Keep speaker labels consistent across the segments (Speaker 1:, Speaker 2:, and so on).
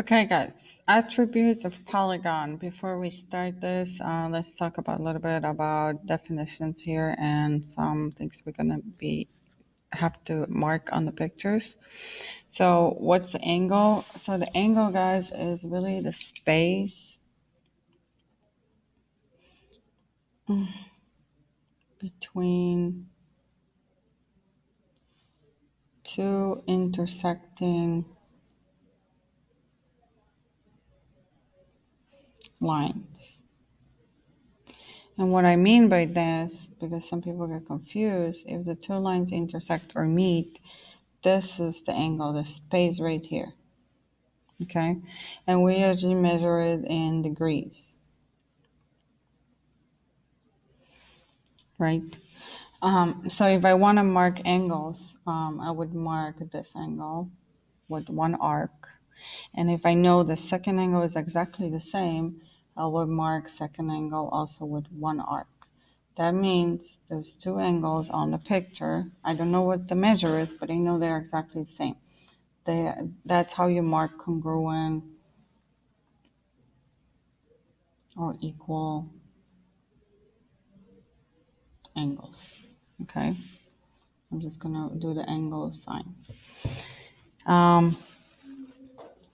Speaker 1: Okay, guys, attributes of polygon. Before we start this, let's talk about a little bit about definitions here and some things we're gonna have to mark on the pictures. So, what's the angle? So, the angle, guys, is really the space between two intersecting lines. And what I mean by this, because some people get confused, if the two lines intersect or meet, this is the angle, the space right here. Okay, and we usually measure it in degrees, right? So if I want to mark angles, I would mark this angle with one arc. And if I know the second angle is exactly the same, I would mark second angle also with one arc. That means those two angles on the picture, I don't know what the measure is, but I know they're exactly the same. That's how you mark congruent or equal angles. Okay, I'm just gonna do the angle sign. Um,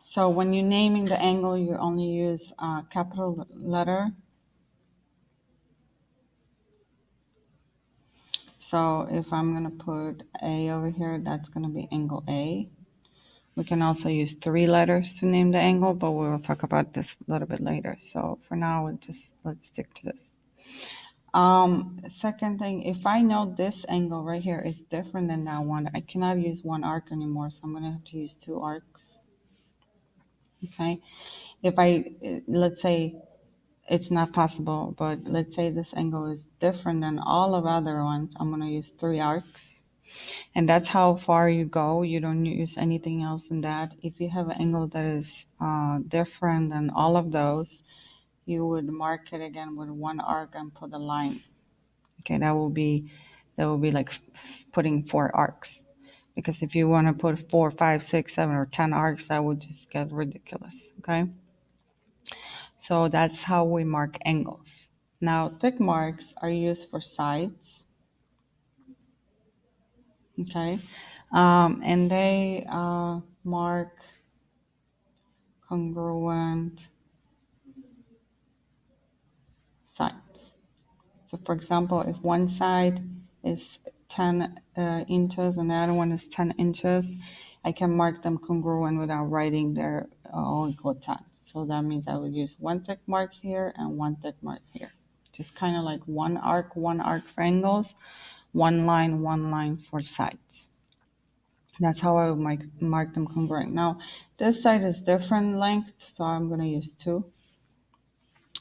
Speaker 1: so when you're naming the angle, you only use capital letter. So if I'm gonna put A over here, that's gonna be angle A. We can also use 3 letters to name the angle, but we will talk about this a little bit later. So for now, let's stick to this. Second thing, if I know this angle right here is different than that one, I cannot use one arc anymore, so I'm gonna have to use 2 arcs. Okay, if let's say it's not possible, but let's say this angle is different than all of other ones, I'm gonna use 3 arcs. And that's how far you go. You don't use anything else than that. If you have an angle that is different than all of those, you would mark it again with one arc and put a line. Okay, that will be like putting 4 arcs. Because if you want to put 4, 5, 6, 7, or 10 arcs, that would just get ridiculous. Okay, so that's how we mark angles. Now, thick marks are used for sides. Okay, and they mark congruent sides. So for example, if one side is 10 inches and the other one is 10 inches, I can mark them congruent without writing their all equal 10. So that means I would use one thick mark here and one thick mark here. Just kind of like one arc for angles, one line for sides. That's how I would mark them congruent. Now, this side is different length, so I'm going to use 2.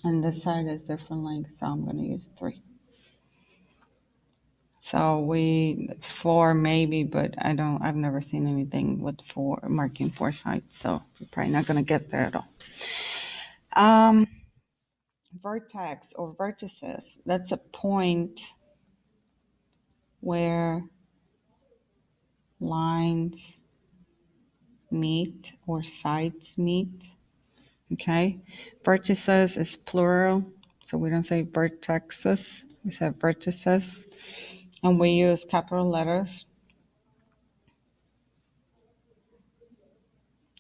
Speaker 1: And this side is different length, so I'm going to use 3. So 4 maybe, but I've never seen anything with 4, marking 4 sides, so we're probably not going to get there at all. Um, Vertex or vertices, that's a point where lines meet or sides meet. Okay, vertices is plural, so we don't say vertexes, we say vertices, and we use capital letters.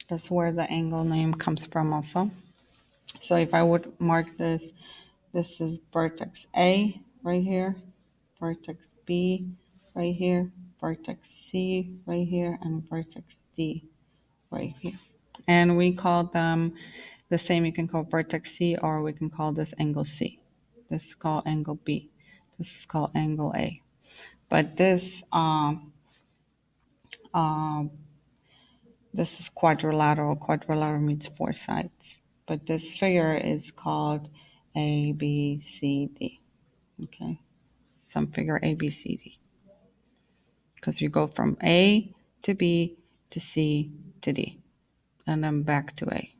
Speaker 1: That's where the angle name comes from also. So if I would mark this, this is vertex A right here, vertex B right here, vertex C right here, and vertex D right here. And we call them the same. You can call vertex C, or we can call this angle C. This is called angle B. This is called angle A. But this is quadrilateral. Quadrilateral means 4 sides. But this figure is called A, B, C, D. Okay, some figure A, B, C, D. Because you go from A to B to C to D, and then back to A.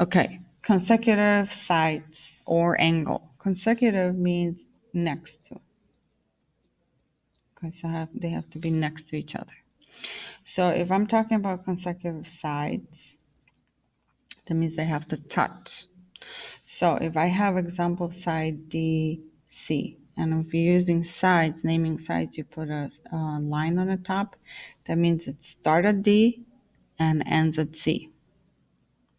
Speaker 1: Okay, consecutive sides or angle. Consecutive means next to. Okay, so they have to be next to each other. So if I'm talking about consecutive sides, that means they have to touch. So if I have example side D, C, and if you're using sides, naming sides, you put a line on the top. That means it starts at D and ends at C.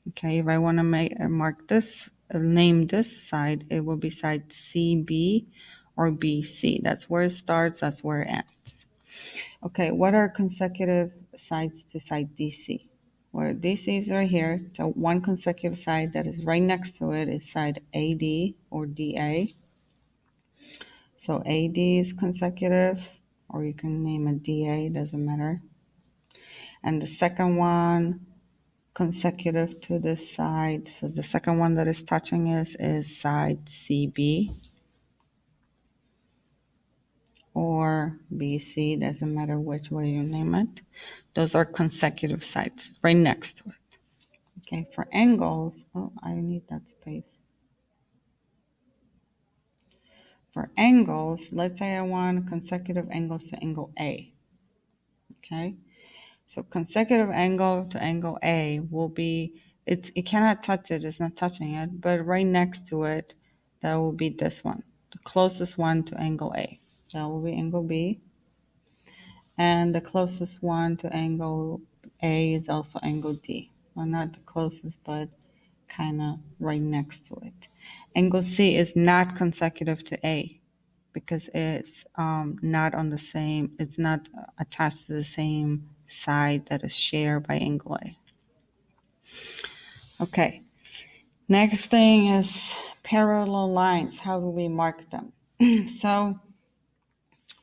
Speaker 1: Okay, if I want to mark this, name this side, it will be side CB or BC. That's where it starts, that's where it ends. Okay, what are consecutive sides to side DC? Where DC is right here, so one consecutive side that is right next to it is side AD or DA. So AD is consecutive, or you can name it DA, doesn't matter. And the second one consecutive to this side, so the second one that is touching is side CB or BC, doesn't matter which way you name it. Those are consecutive sides right next to it. Okay, for angles, oh, I need that space. For angles, let's say I want consecutive angles to angle A. Okay, so consecutive angle to angle A will be, it cannot touch it, it's not touching it, but right next to it, that will be this one, the closest one to angle A. That will be angle B. And the closest one to angle A is also angle D. Well, not the closest, but kind of right next to it. Angle C is not consecutive to A because it's not on the same, it's not attached to the same side that is shared by angle A. Okay, next thing is parallel lines. How do we mark them? So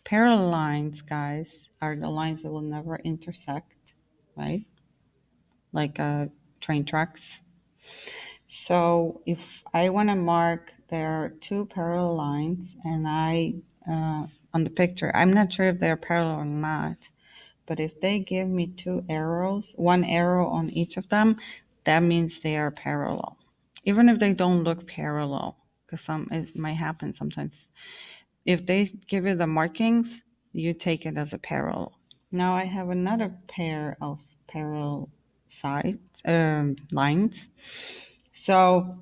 Speaker 1: parallel lines, guys, are the lines that will never intersect, right? Like train tracks. So if I want to mark, there are two parallel lines, and on the picture, I'm not sure if they're parallel or not, but if they give me two arrows, one arrow on each of them, that means they are parallel. Even if they don't look parallel, because it might happen sometimes. If they give you the markings, you take it as a parallel. Now I have another pair of parallel lines. So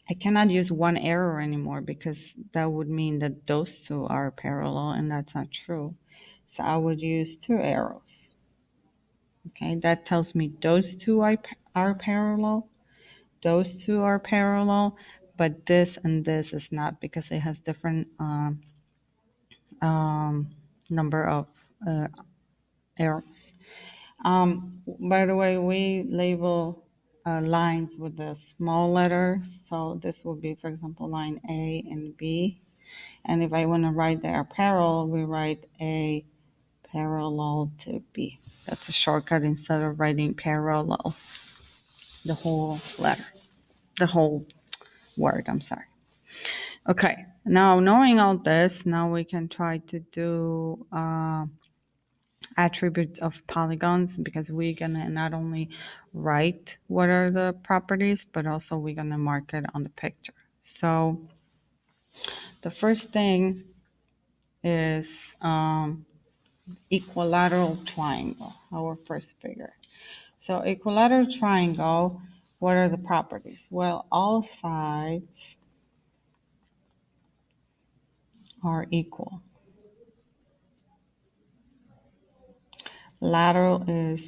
Speaker 1: I cannot use one arrow anymore because that would mean that those two are parallel, and that's not true. So I would use two arrows. Okay, that tells me those two are parallel. Those two are parallel, but this and this is not because it has different number of arrows. By the way, we label lines with the small letter. So this will be, for example, line A and B. And if I want to write they are parallel, we write A parallel to B. That's a shortcut instead of writing parallel, the whole letter, the whole word, I'm sorry. Okay, now knowing all this, now we can try to do attributes of polygons because we're gonna not only write what are the properties, but also we're gonna mark it on the picture. So the first thing is equilateral triangle, our first figure. So equilateral triangle, what are the properties? Well, all sides are equal. Lateral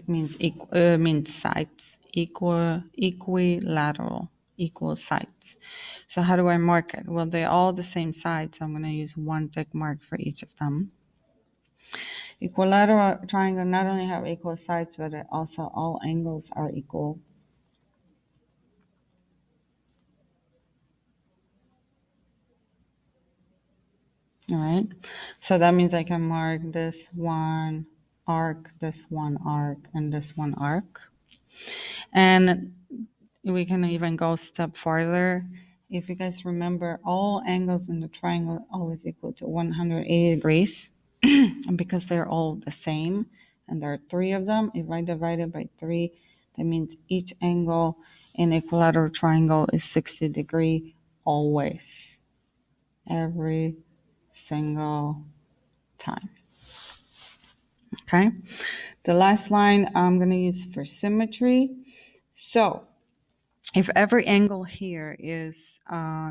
Speaker 1: means sides. Equilateral, equal sides. So how do I mark it? Well, they're all the same side, so I'm going to use one tick mark for each of them. Equilateral triangle not only have equal sides, but it also all angles are equal. All right. So that means I can mark this one arc, this one arc, and this one arc. And we can even go a step farther. If you guys remember, all angles in the triangle are always equal to 180 degrees. And because they're all the same, and there are three of them, if I divide it by 3, that means each angle in equilateral triangle is 60 degree always. Every single time. Okay. The last line I'm going to use for symmetry. So if every angle here is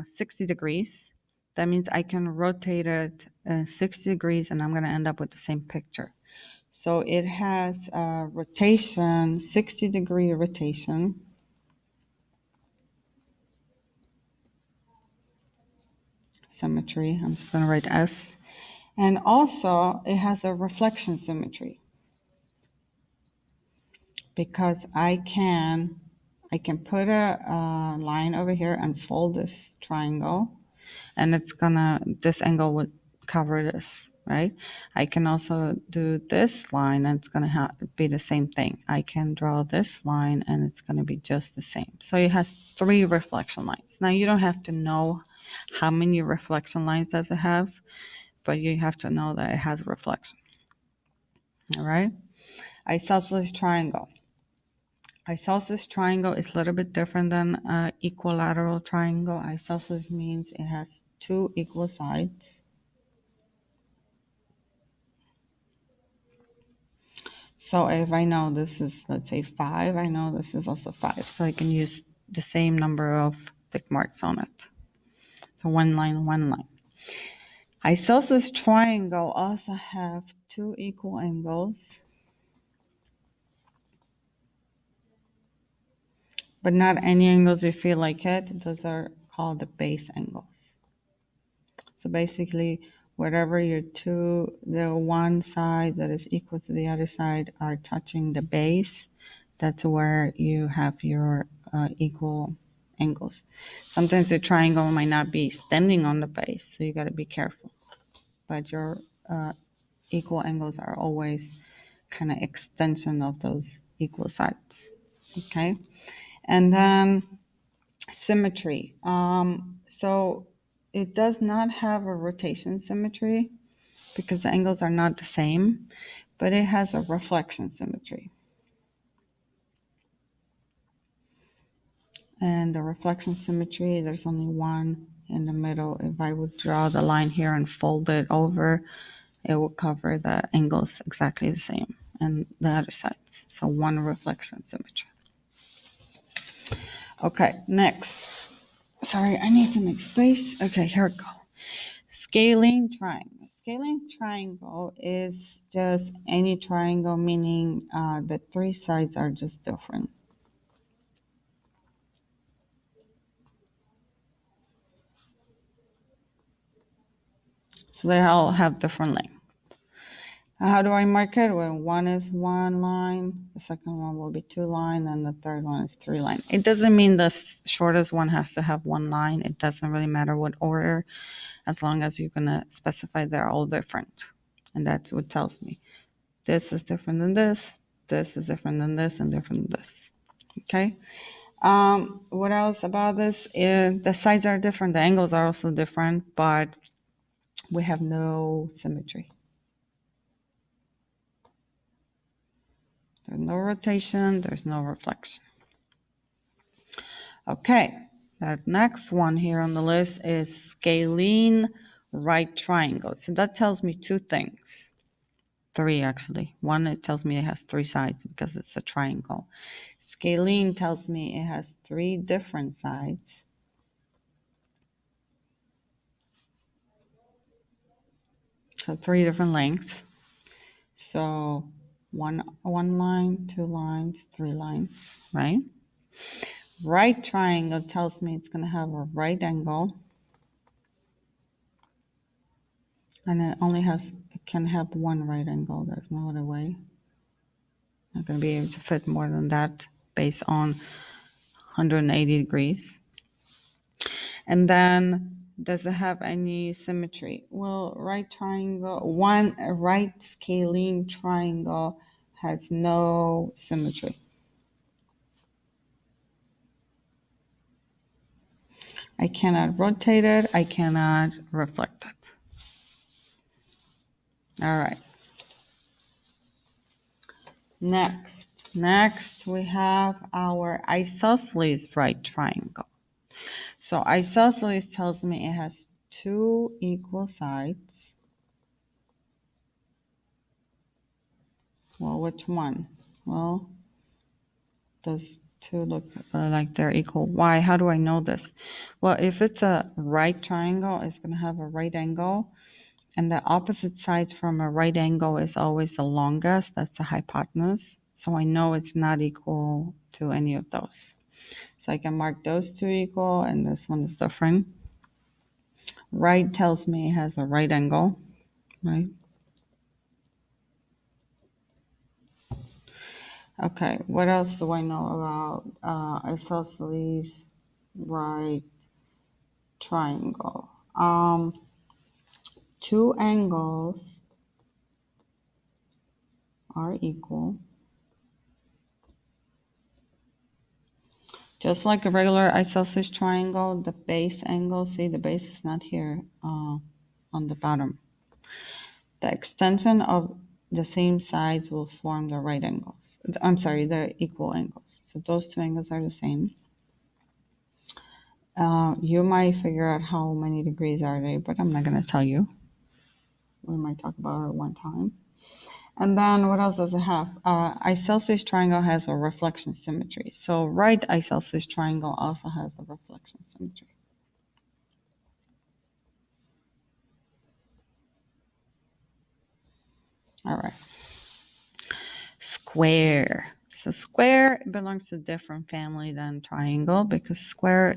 Speaker 1: 60 degrees, that means I can rotate it 60 degrees and I'm going to end up with the same picture. So it has a rotation, 60-degree rotation. Symmetry, I'm just going to write S. And also it has a reflection symmetry, because I can put a line over here and fold this triangle, and this angle would cover this, right? I can also do this line and it's gonna be the same thing. I can draw this line and it's gonna be just the same. So it has 3 reflection lines. Now you don't have to know how many reflection lines does it have, but you have to know that it has a reflection. All right. Isosceles triangle. Isosceles triangle is a little bit different than equilateral triangle. Isosceles means it has 2 equal sides. So if I know this is, let's say 5, I know this is also 5. So I can use the same number of tick marks on it. So one line, one line. Isosceles triangle also have 2 equal angles, but not any angles you feel like it. Those are called the base angles. So basically, wherever the one side that is equal to the other side are touching the base, that's where you have your equal angles. Sometimes the triangle might not be standing on the base, so you got to be careful. But your equal angles are always kind of extension of those equal sides. Okay, and then symmetry. So it does not have a rotation symmetry because the angles are not the same, but it has a reflection symmetry. And the reflection symmetry, there's only one in the middle. If I would draw the line here and fold it over, it will cover the angles exactly the same and the other sides. So one reflection symmetry. Okay, next. Sorry, I need to make space. Okay, here we go. Scalene triangle. Scalene triangle is just any triangle, meaning the 3 sides are just different. So they all have different length. How do I mark it? Well, one is 1 line, the second one will be 2 line, and the third one is 3 line. It doesn't mean the shortest one has to have 1 line. It doesn't really matter what order, as long as you're going to specify they're all different. And that's what tells me this is different than this is different than this, and different than this. Okay. What else about this? The sides are different. The angles are also different, but we have no symmetry. There's no rotation. There's no reflection. Okay. That next one here on the list is scalene right triangle. So that tells me 2 things. 3 actually. One, it tells me it has 3 sides because it's a triangle. Scalene tells me it has 3 different sides. So 3 different lengths. So one line, 2 lines, 3 lines, right? Right triangle tells me it's going to have a right angle. And it can have 1 right angle. There's no other way. Not going to be able to fit more than that based on 180 degrees. And then, does it have any symmetry? Well, right scalene triangle has no symmetry. I cannot rotate it. I cannot reflect it. All right. Next we have our isosceles right triangle. So isosceles tells me it has 2 equal sides. Well, which one? Well, those two look like they're equal. Why? How do I know this? Well, if it's a right triangle, it's going to have a right angle. And the opposite sides from a right angle is always the longest. That's the hypotenuse. So I know it's not equal to any of those. So I can mark those two equal, and this one is different. Right tells me it has a right angle, right? Okay, what else do I know about isosceles right triangle? Two angles are equal. Just like a regular isosceles triangle, the base angle, see the base is not here on the bottom. The extension of the same sides will form the right angles. I'm sorry, the equal angles. So those two angles are the same. You might figure out how many degrees are they, but I'm not going to tell you. We might talk about it one time. And then what else does it have? Isosceles triangle has a reflection symmetry. So right isosceles triangle also has a reflection symmetry. All right. Square. So square belongs to a different family than triangle because square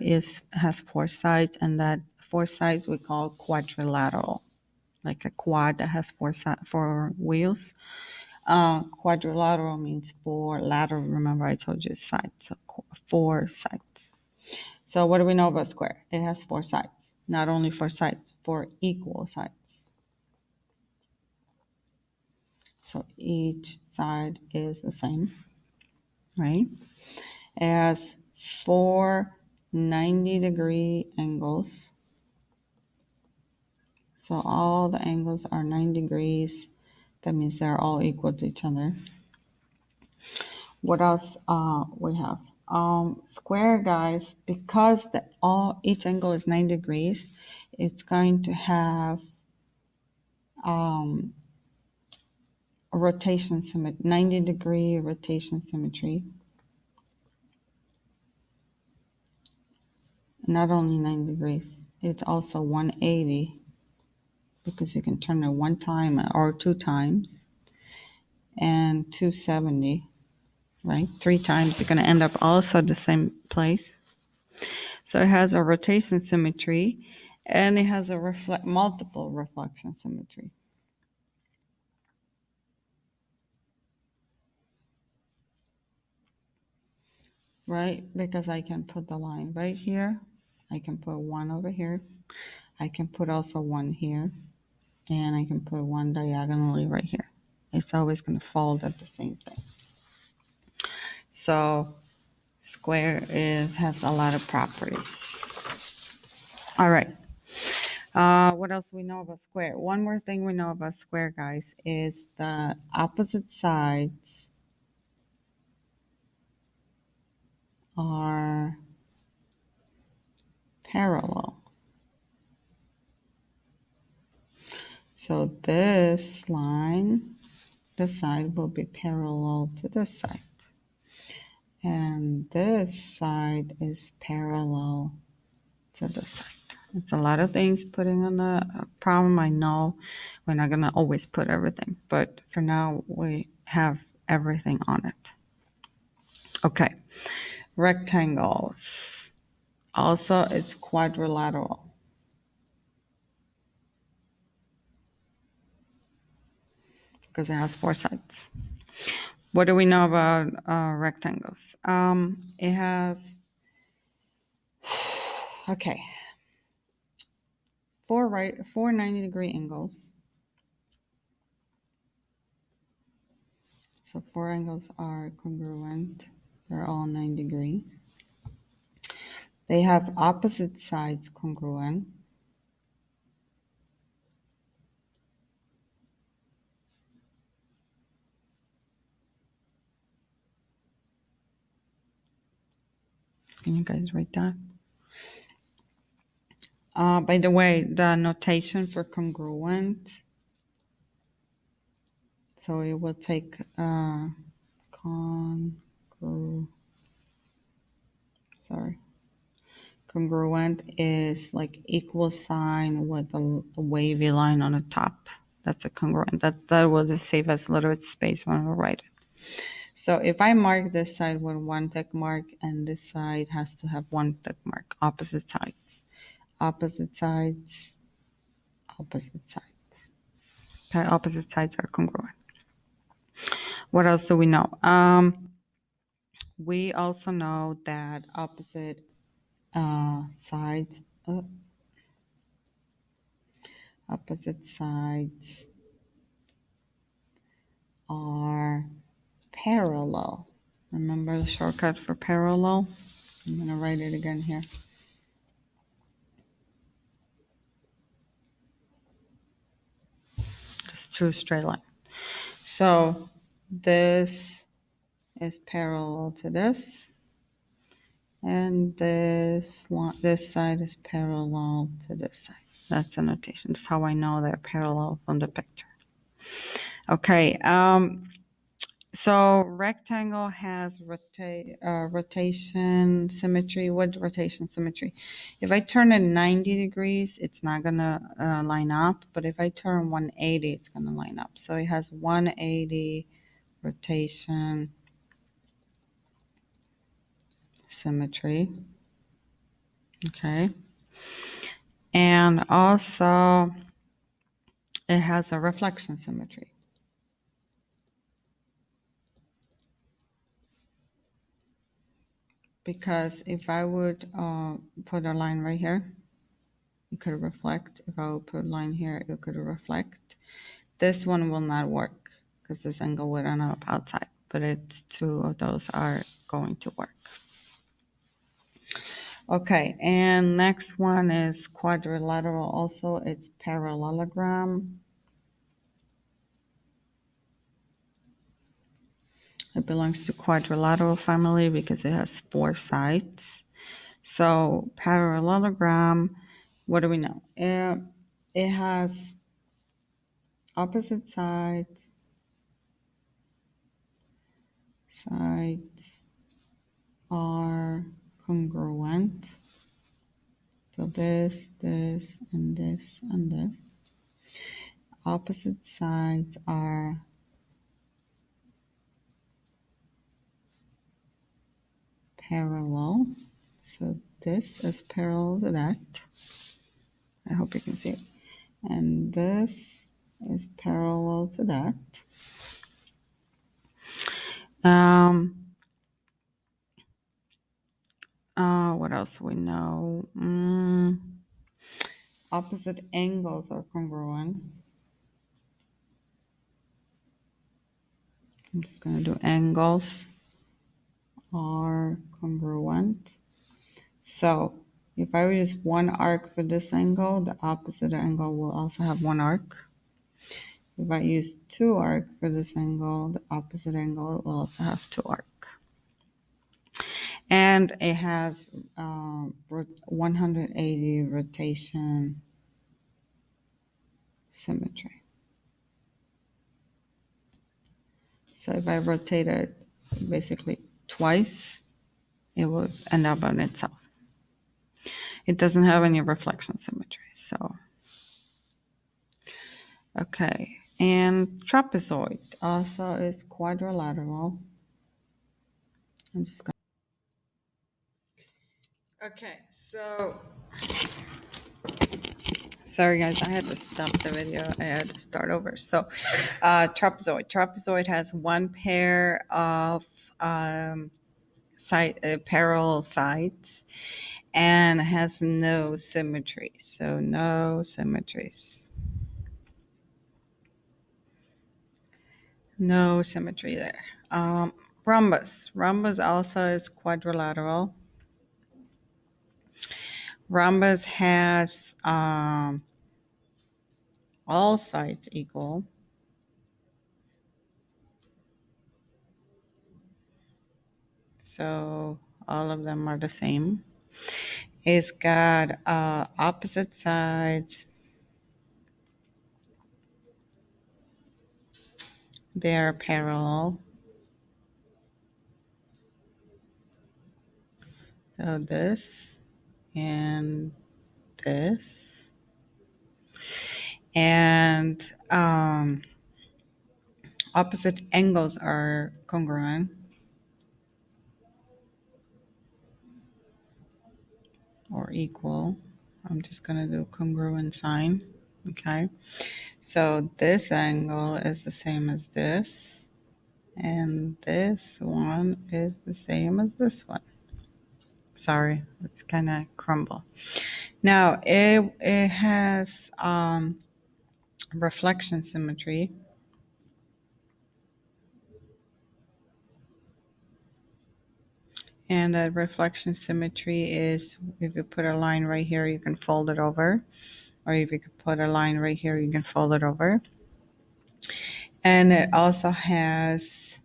Speaker 1: has four sides, and that four sides we call quadrilateral, like a quad that has four wheels. Quadrilateral means four. Lateral, remember I told you sides, so four sides. So what do we know about square? It has four sides. Not only four sides, four equal sides. So each side is the same, right? It has four 90-degree angles. So all the angles are 90 degrees. That means they're all equal to each other. What else we have? Square, guys, because each angle is 90 degrees, it's going to have a rotation symmetry, 90-degree rotation symmetry. Not only 90 degrees, it's also 180 because you can turn it one time or two times, and 270, right? Three times, you're going to end up also the same place. So it has a rotation symmetry, and it has a multiple reflection symmetry. Right? Because I can put the line right here. I can put one over here. I can put also one here. And I can put one diagonally right here. It's always going to fold at the same thing. So square has a lot of properties. All right. What else we know about square? One more thing we know about square, guys, is the opposite sides are parallel. So this line, this side will be parallel to this side. And this side is parallel to this side. It's a lot of things putting on a problem. I know we're not going to always put everything, but for now we have everything on it. Okay, rectangles. Also, it's quadrilateral because it has four sides. What do we know about rectangles? It has, okay, four 90-degree angles. So four angles are congruent. They're all 90 degrees. They have opposite sides congruent. Can you guys write that? By the way, the notation for congruent, So it will take sorry. Congruent is like equal sign with the wavy line on the top. That's a congruent. That will just save us a little bit of space when we write it. So if I mark this side with one tick mark and this side has to have one tick mark, opposite sides, opposite sides, opposite sides. Okay, opposite sides are congruent. What else do we know? We also know that sides, opposite sides are parallel. Remember the shortcut for parallel? I'm going to write it again here. Just two straight line. So this is parallel to this, and this side is parallel to this side. That's a notation. That's how I know they're parallel from the picture. Okay. So rectangle has rotation symmetry. What rotation symmetry? If I turn it 90 degrees, it's not gonna line up. But if I turn 180, it's gonna line up. So it has 180 rotation symmetry. Okay. And also it has a reflection symmetry. Because if I would put a line right here, it could reflect. If I would put a line here, it could reflect. This one will not work because this angle would end up outside, but two of those are going to work. Okay, and next one is quadrilateral also. It's parallelogram. It belongs to quadrilateral family because it has four sides. So parallelogram, what do we know? It has opposite sides are congruent. So this, and this, and this. Opposite sides are parallel. So this is parallel to that. I hope you can see it. And this is parallel to that. What else do we know? Opposite angles are congruent. I'm just going to do angles are congruent. So if I use one arc for this angle, the opposite angle will also have one arc. If I use two arc for this angle, the opposite angle will also have two arc. And it has 180 rotation symmetry. So if I rotate it basically twice, it will end up on itself. It doesn't have any reflection symmetry. So, okay. And trapezoid also is quadrilateral. I'm just going to. Okay, so. Sorry guys, I had to stop the video. I had to start over. So, trapezoid. Trapezoid has one pair of parallel sides and has no symmetry. So, no symmetries. No symmetry there. Rhombus. Rhombus also is quadrilateral. Rhombus has all sides equal. So all of them are the same. It's got opposite sides they are parallel. So this and this. And opposite angles are congruent or equal. I'm just going to do congruent sign. Okay. So this angle is the same as this. And this one is the same as this one. Sorry, it's kind of crumble. Now, it has reflection symmetry. And that reflection symmetry is if you put a line right here, you can fold it over. Or if you could put a line right here, you can fold it over. And it also has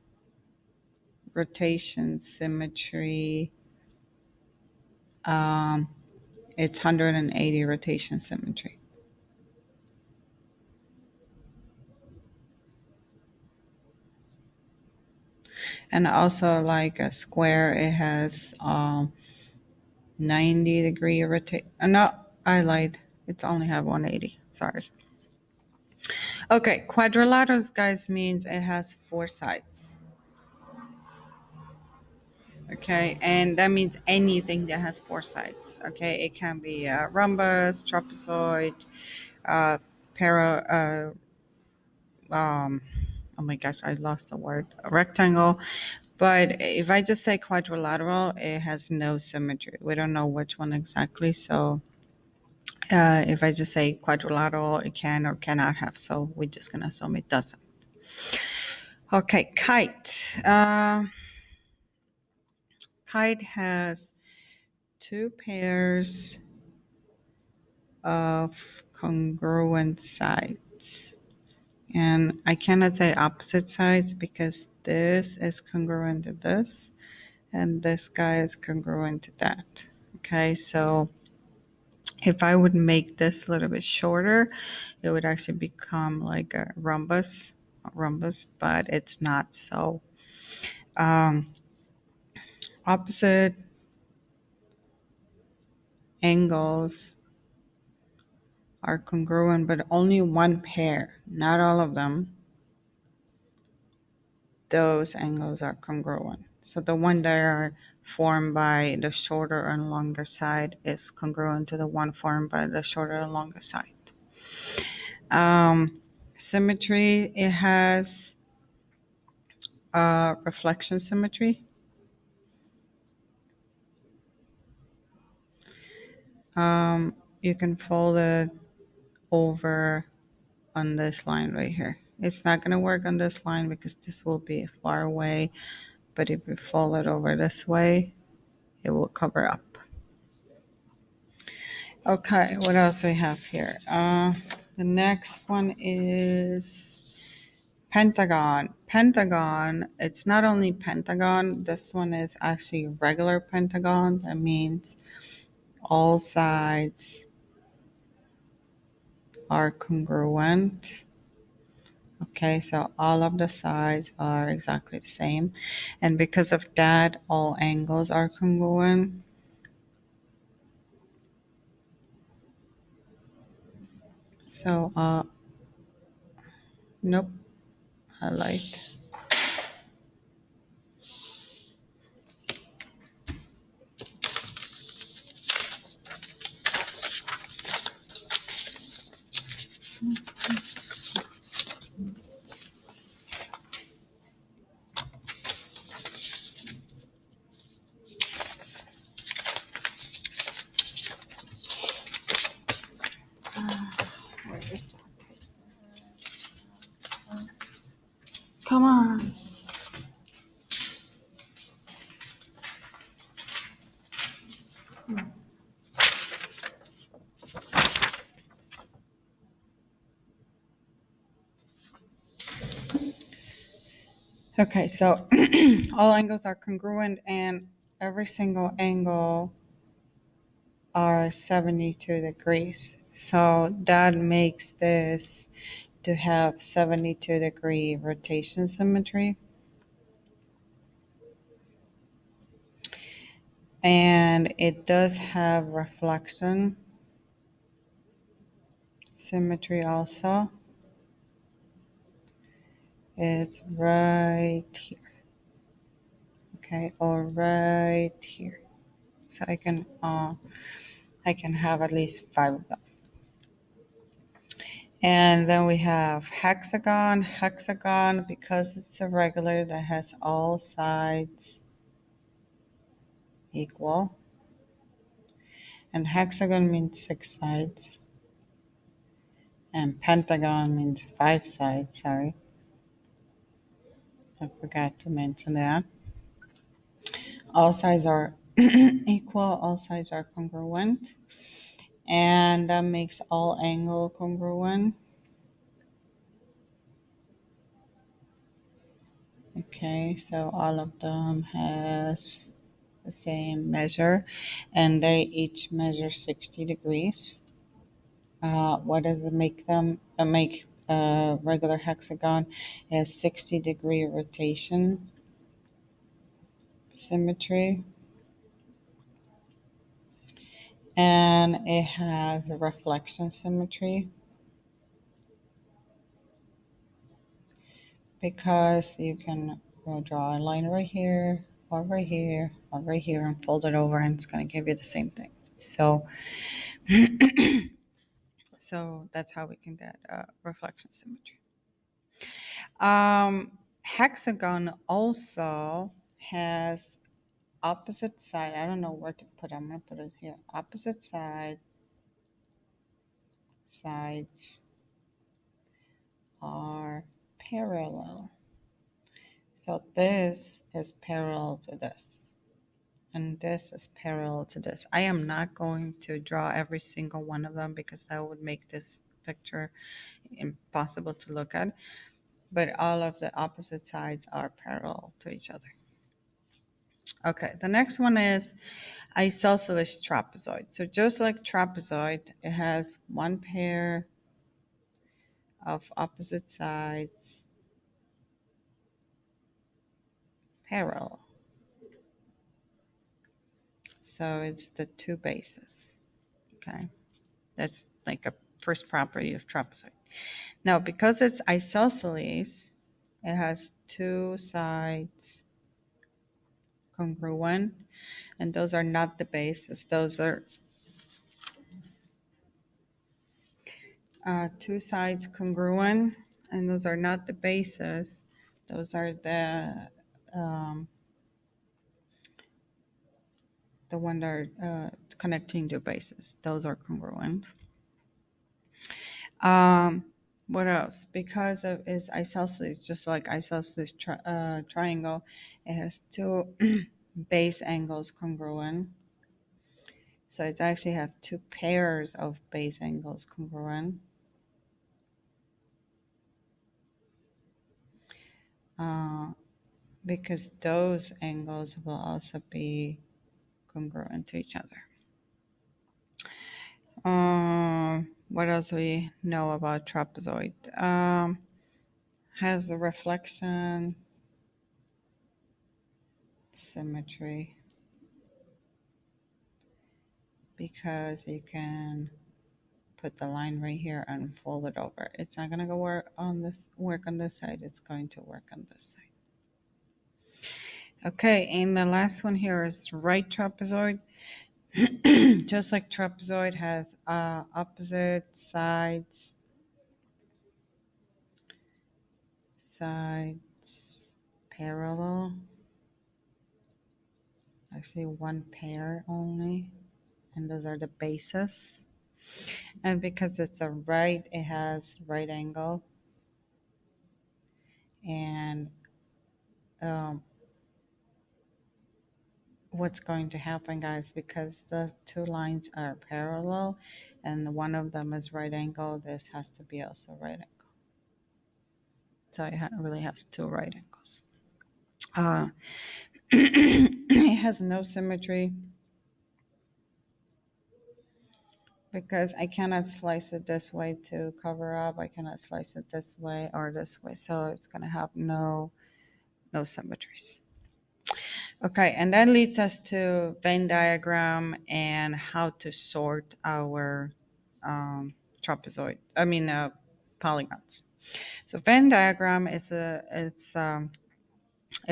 Speaker 1: rotation symmetry. It's 180 rotation symmetry. And also like a square, it has 90-degree rotation. No, I lied. It's only have 180. Sorry. Okay, quadrilaterals, guys, means it has 4 sides. Okay, and that means anything that has 4 sides. Okay, it can be a rhombus, trapezoid, para, oh my gosh, I lost the word, a rectangle. But if I just say quadrilateral, it has no symmetry. We don't know which one exactly. So if I just say quadrilateral, it can or cannot have. So we're just going to assume it doesn't. Okay, kite. Kite has 2 pairs of congruent sides. And I cannot say opposite sides because this is congruent to this, and this guy is congruent to that. Okay, so if I would make this a little bit shorter, it would actually become like a rhombus, but it's not. So opposite angles are congruent, but only one pair, not all of them. Those angles are congruent. So the one that are formed by the shorter and longer side is congruent to the one formed by the shorter and longer side. Symmetry, it has reflection symmetry. You can fold it over on this line right here. It's not going to work on this line because this will be far away, but if we fold it over this way, it will cover up. Okay, what else we have here? The next one is pentagon. Pentagon, it's not only pentagon, this one is actually regular pentagon. That means all sides are congruent. Okay, so all of the sides are exactly the same. And because of that, all angles are congruent. So, nope, highlight. Where is that? Come on. Okay, so all angles are congruent and every single angle are 72 degrees. So that makes this to have 72-degree rotation symmetry. And it does have reflection symmetry also. It's right here. Okay, or right here. So I can have at least 5 of them. And then we have hexagon. Hexagon, because it's a regular that has all sides equal. And hexagon means 6 sides. And pentagon means 5 sides, sorry. I forgot to mention that. All sides are equal, all sides are congruent. And that makes all angle congruent. Okay, so all of them has the same measure, and they each measure 60 degrees. What does it make them? Make regular hexagon has 60-degree rotation symmetry, and it has a reflection symmetry because you can draw a line right here, over here, over here, and fold it over, and it's going to give you the same thing. So so that's how we can get reflection symmetry. Hexagon also has opposite side. I don't know where to put it. I'm going to put it here. Opposite sides are parallel. So this is parallel to this. And this is parallel to this. I am not going to draw every single one of them because that would make this picture impossible to look at. But all of the opposite sides are parallel to each other. Okay, the next one is isosceles trapezoid. So just like trapezoid, it has one pair of opposite sides parallel. So it's the two bases. Okay, that's like a first property of trapezoid. Now, because it's isosceles, it has two sides congruent, and those are not the bases. Those are two sides congruent, and those are not the bases. Those are the one that are connecting the bases. Those are congruent. What else? Because of its isosceles, just like isosceles triangle, it has two base angles congruent. So it actually have two pairs of base angles congruent. Because those angles will also be congruent to each other. What else we know about trapezoid? Has a reflection symmetry because you can put the line right here and fold it over. It's not gonna go work on this side. It's going to work on this side. Okay, and the last one here is right trapezoid. Just like trapezoid has opposite sides parallel. Actually, one pair only, and those are the bases. And because it's a right, it has right angle. And what's going to happen, guys, because the two lines are parallel and one of them is right angle, this has to be also right angle. So it really has two right angles. It has no symmetry because I cannot slice it this way to cover up. I cannot slice it this way or this way. So it's going to have no symmetries. Okay, and that leads us to Venn diagram and how to sort our trapezoid. Polygons. So Venn diagram is it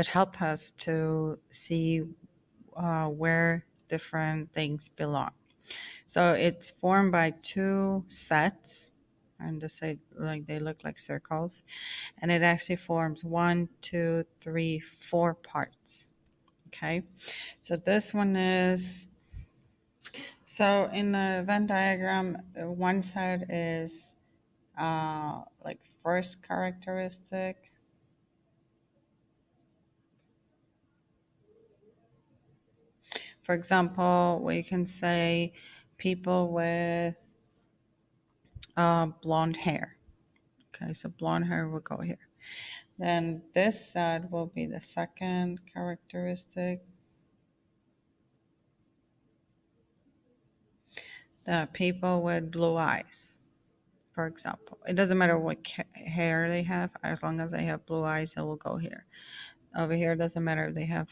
Speaker 1: helps us to see where different things belong. So it's formed by two sets, and this like they look like circles, and it actually forms one, two, three, four parts. Okay, so this one is so in the Venn diagram, one side is like first characteristic. For example, we can say people with blonde hair. Okay, so blonde hair will go here. Then this side will be the second characteristic. The people with blue eyes, for example. It doesn't matter what hair they have, as long as they have blue eyes, it will go here. Over here, it doesn't matter if they have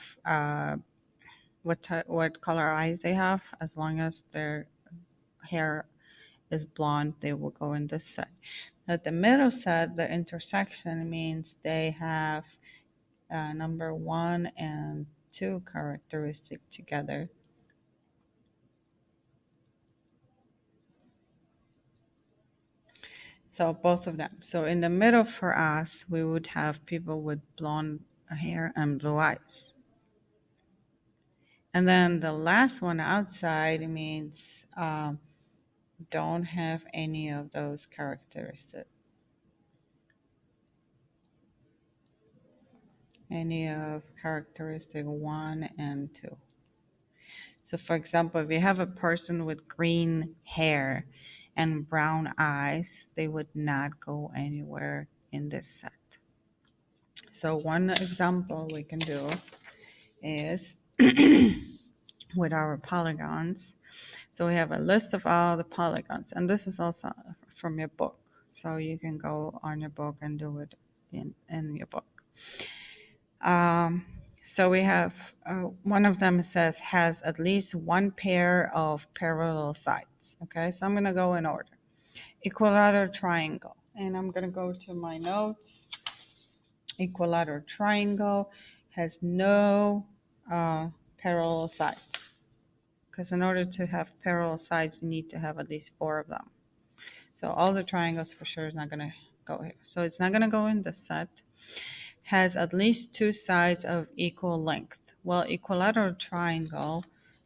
Speaker 1: what color eyes they have, as long as their hair is blonde, they will go in this set. At the middle set, the intersection means they have number one and two characteristic together. So both of them. So in the middle for us, we would have people with blonde hair and blue eyes. And then the last one outside means don't have any of those characteristics. Any of characteristic one and two. So for example, if you have a person with green hair and brown eyes, they would not go anywhere in this set. So one example we can do is with our polygons. So we have a list of all the polygons, and this is also from your book. So you can go on your book and do it in your book. So we have one of them says has at least one pair of parallel sides. Okay, so I'm going to go in order. Equilateral triangle, and I'm going to go to my notes. Equilateral triangle has no parallel sides, because in order to have parallel sides, you need to have at least four of them. So all the triangles for sure is not going to go here. So it's not going to go in this set. Has at least two sides of equal length. Well, equilateral triangle,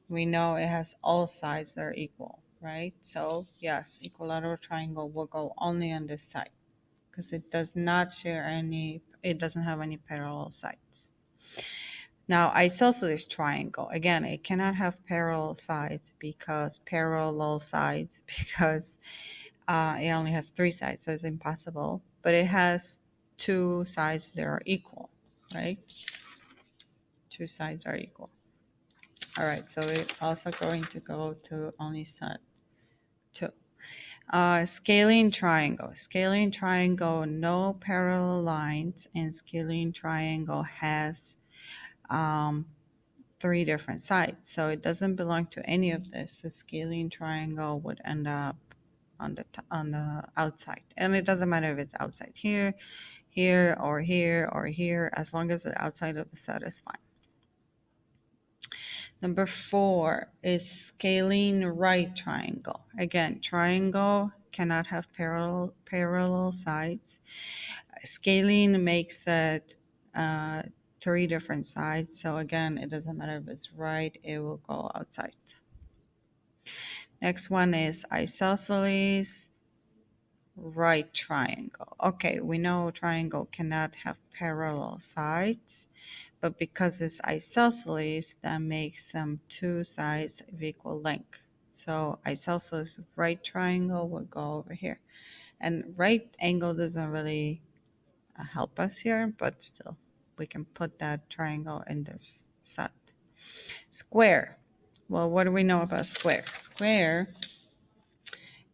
Speaker 1: we know it has all sides that are equal, right? So yes, equilateral triangle will go only on this side because it does not share any, it doesn't have any parallel sides. Now, isosceles triangle, again, it cannot have parallel sides because it only has three sides, so it's impossible. But it has two sides that are equal, right? Two sides are equal. All right, so we're also going to go to only set two. Scaling triangle. Scaling triangle, no parallel lines, and scaling triangle has three different sides. So it doesn't belong to any of this. The scaling triangle would end up on the outside, and it doesn't matter if it's outside here, here, or here, or here. As long as the outside of the set is fine. Number 4 is scaling right triangle. Again, triangle cannot have parallel sides. Scaling makes it three different sides. So again, it doesn't matter if it's right, it will go outside. Next one is isosceles right triangle. Okay, we know triangle cannot have parallel sides, but because it's isosceles, that makes them two sides of equal length. So isosceles right triangle will go over here. And right angle doesn't really help us here, but still, we can put that triangle in this set. Square. Well, what do we know about square? Square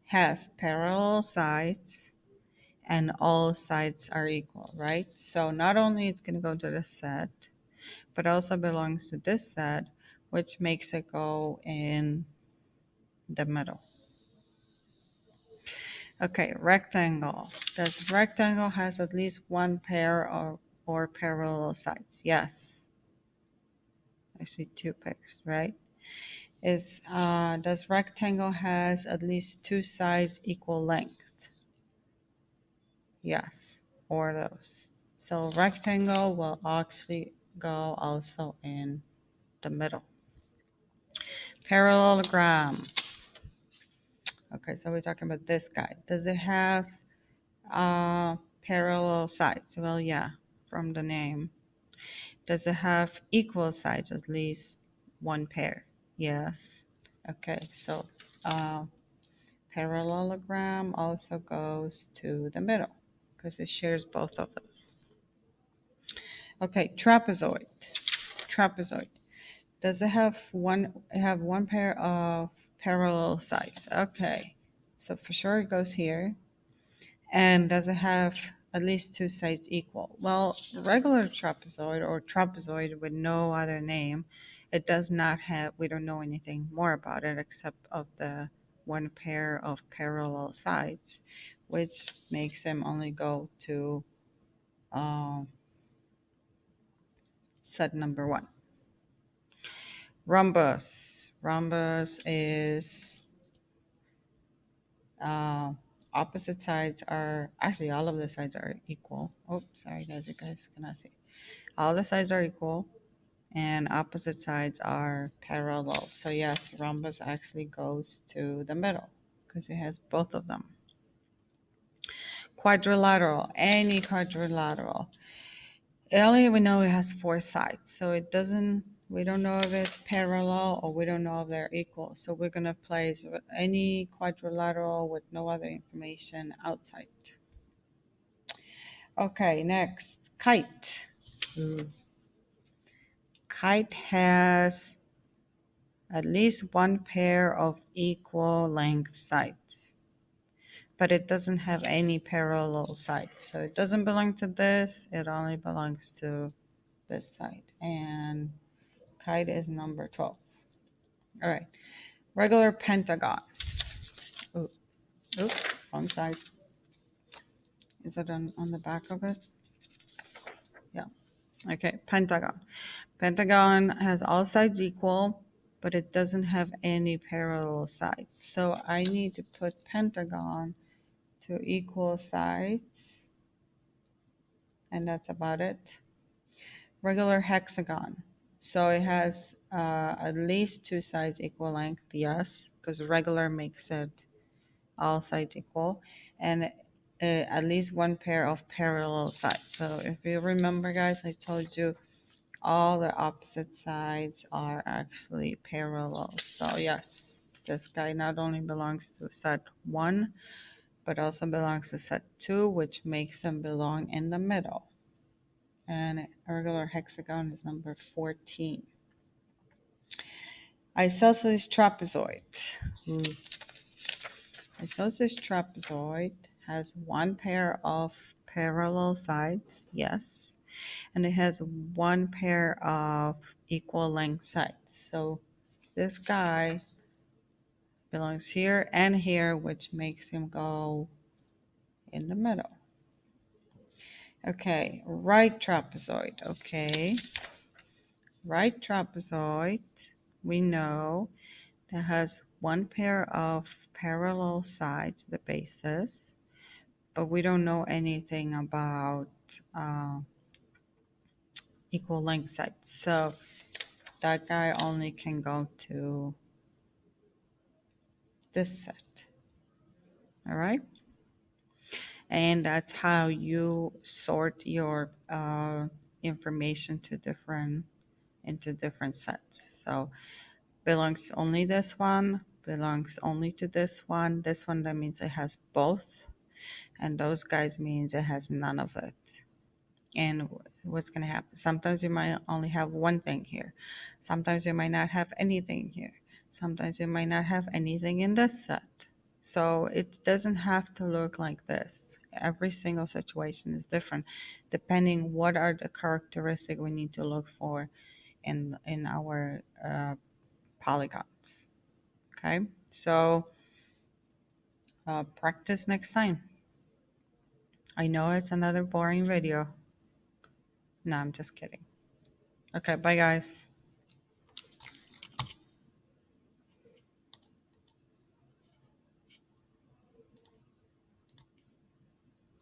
Speaker 1: has parallel sides and all sides are equal, right? So not only it's going to go to the set, but also belongs to this set, which makes it go in the middle. Okay, rectangle. Does rectangle has at least one pair or parallel sides? Yes. I see two pairs, right? Does rectangle has at least two sides equal length? Yes, or those. So rectangle will actually go also in the middle. Parallelogram. Okay, so we're talking about this guy. Does it have parallel sides? Well, yeah, from the name. Does it have equal sides, at least one pair? Yes. Okay, so uh, parallelogram also goes to the middle because it shares both of those. Okay, trapezoid. Trapezoid. Does it have one pair of parallel sides? Okay, so for sure it goes here. And does it have at least two sides equal? Well, regular trapezoid or trapezoid with no other name, it does not have, we don't know anything more about it except of the one pair of parallel sides, which makes them only go to um, set number one. Rhombus. Rhombus is uh, opposite sides are, actually all of the sides are equal. Oh, sorry guys, you guys cannot see. All the sides are equal and opposite sides are parallel. So yes, rhombus actually goes to the middle because it has both of them. Quadrilateral, any quadrilateral. Earlier we know it has four sides, so it doesn't, we don't know if it's parallel or we don't know if they're equal. So we're gonna place any quadrilateral with no other information outside. Okay, next, kite. Kite has at least one pair of equal length sides, but it doesn't have any parallel sides. So it doesn't belong to this, it only belongs to this side. And kite is number 12. All right, regular pentagon. Ooh, ooh, wrong side. Is it on the back of it? Yeah. Okay, pentagon. Pentagon has all sides equal, but it doesn't have any parallel sides. So I need to put pentagon to equal sides, and that's about it. Regular hexagon. So it has at least two sides equal length, yes, because regular makes it all sides equal, and at least one pair of parallel sides. So if you remember, guys, I told you all the opposite sides are actually parallel. So yes, this guy not only belongs to set 1, but also belongs to set 2, which makes them belong in the middle. And a regular hexagon is number 14. Isosceles trapezoid. Ooh. Isosceles trapezoid has one pair of parallel sides, yes, and it has one pair of equal length sides. So this guy belongs here and here, which makes him go in the middle. Okay, right trapezoid. Okay, right trapezoid, we know that has one pair of parallel sides, the bases, but we don't know anything about uh, equal length sides. So that guy only can go to this set. All right. And that's how you sort your information to different into different sets. So belongs only this one, belongs only to this one. This one, that means it has both, and those guys means it has none of it. And what's going to happen? Sometimes you might only have one thing here. Sometimes you might not have anything here. Sometimes you might not have anything in this set. So it doesn't have to look like this. Every single situation is different depending what are the characteristics we need to look for in our polygons. Okay, so practice next time. I know it's another boring video. No, I'm just kidding. Okay, bye guys.